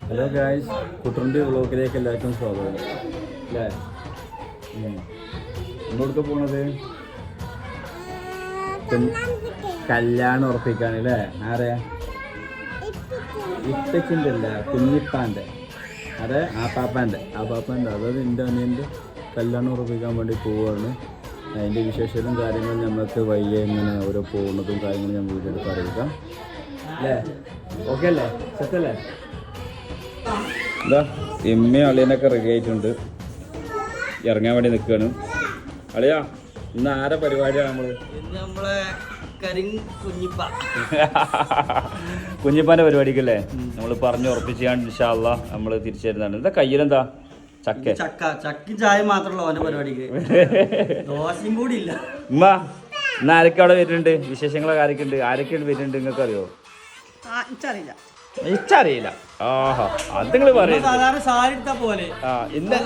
Hello guys, കുട്ടറിൻ്റെ വ്ളോഗിലേക്ക് എല്ലാവർക്കും സ്വാഗതം. അല്ലേ നമ്മളെടുക്ക പോണത് കല്യാണം ഉറപ്പിക്കാൻ അല്ലേ? ആരെ? ഇപ്പച്ചിൻ്റെ അല്ല, കുഞ്ഞിപ്പാൻ്റെ. അതെ, ആപ്പാപ്പാൻ്റെ അതായത് എൻ്റെ അനിയൻ്റെ കല്യാണം ഉറപ്പിക്കാൻ വേണ്ടി പോവുകയാണ്. അതിൻ്റെ വിശേഷവും കാര്യങ്ങളും നമുക്ക് വയ്യ ഇങ്ങനെ ഓരോ പോകുന്നതും കാര്യങ്ങളും ഞാൻ വീഡിയോ എടുത്ത് അറിയിക്കാം. അല്ലേ? ഓക്കെ അല്ലേ? സെറ്റല്ലേ? എന്താ ഇമ്മയും അളിയനൊക്കെ റെഡി ആയിട്ടുണ്ട്, ഇറങ്ങാൻ വേണ്ടി നിൽക്കുകയാണ്. അളിയാ, ഇന്ന് ആരെ പരിപാടിയാണ്? നമ്മളെ കുഞ്ഞിപ്പാൻ്റെ പരിപാടിക്കല്ലേ നമ്മൾ പറഞ്ഞു ഉറപ്പിച്ചാണ്ട് ഇൻഷാ അല്ലാഹ് നമ്മൾ തിരിച്ചു തരുന്നതാണ്. എന്താ കയ്യിലെന്താ? ചക്കി ചായ മാത്രമല്ല അവന്റെ പരിപാടിക്ക്, ദോശയും കൂടി ഇല്ല. ഉമ്മ, ഇന്ന് ആരൊക്കെ അവിടെ വരുന്നുണ്ട്? വിശേഷങ്ങളൊക്കെ ആരൊക്കെയുണ്ട്? ആരൊക്കെയാണ് വരുന്നുണ്ട് നിങ്ങൾക്ക് അറിയോ? ഇച്ചറിയില്ല. ആഹാ, അത് നിങ്ങൾ പറയുന്നത് സാരി എടുത്താ പോലെ. ഇന്ന്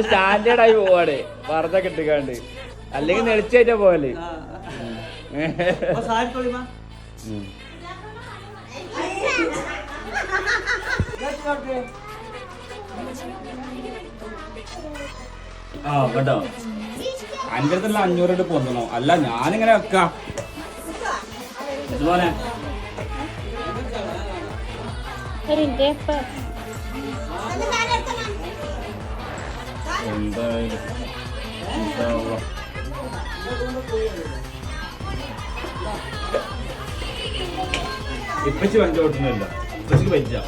സ്റ്റാൻഡേർഡ് ആയി പോവാണ്, വെറുതെ കിട്ടിക്കാണ്ട്. അല്ലെങ്കിൽ നെളിച്ചായിട്ടാ പോവല്ലേ. ആ കേട്ടോ, എൻ്റെ അടുത്തുള്ള 500 ഇട്ട് പൊന്തണോ? അല്ല, ഞാനിങ്ങനെ വെക്കാം. ഇതുപോലെ ഇപ്പച്ചി വണ്ടി ഓട്ടുന്നില്ല, ഇപ്പച്ചിക്ക് പറ്റില്ല.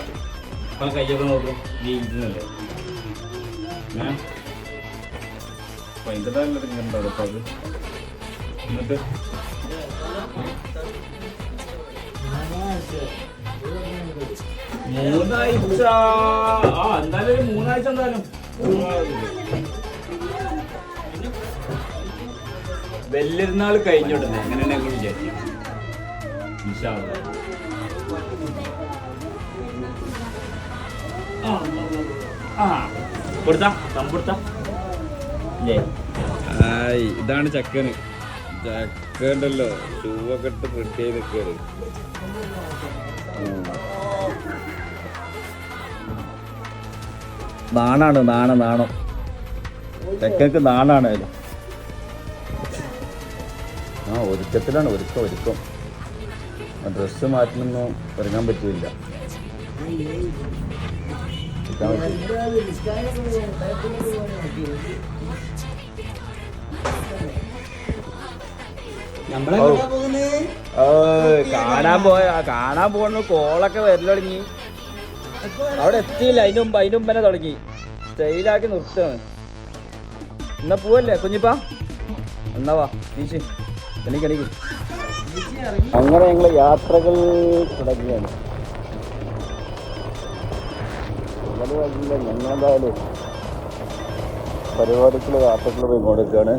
അപ്പൊ കയ്യൊക്കെ നോക്കും, ജീവിക്കുന്നില്ലേ? പൈൻ്റെതായുള്ളത് ഇങ്ങനെ അപ്പൊ അത് എന്നിട്ട് മൂന്നാഴ്ച, എന്തായാലും ഒരു 3 ആഴ്ച എന്തായാലും വലിയൊരുന്നാൾ കഴിഞ്ഞോട്ടെ. എങ്ങനെയാണ് ഞങ്ങൾ വിചാരിക്കും. ഇതാണ് ചക്കന്. ചക്കണ്ടല്ലോ, ഷൂവൊക്കെ ഇട്ട് പ്രിന്റ് ചെയ്ത് നിൽക്കുകയാണ്. നാണാണ്, നാണം. ചക്കക്ക് നാണാണ്. ഒരുക്കത്തിലാണ്, ഒരുക്കം. ഡ്രസ്സ് മാറ്റിനൊന്നും ഒരുങ്ങാൻ പറ്റില്ല. കാണാൻ പോകുന്ന കോളൊക്കെ വരൽ തുടങ്ങി. അവിടെ എത്തിയില്ല, അതിന് മുമ്പ് തന്നെ തുടങ്ങി. സ്റ്റൈലാക്കി നിർത്തുകയാണ്. എന്നാ പോവല്ലേ കുഞ്ഞിപ്പാ? എന്നാ വാ ടീച്ച് എണീക്ക്. അങ്ങനെ ഞങ്ങൾ യാത്രകൾ തുടങ്ങിയാണ്. ഞങ്ങളെന്തായാലും പരിപാടിക്കുള്ള യാത്രകൾ പോയിക്കൊണ്ടിരിക്കുകയാണ്.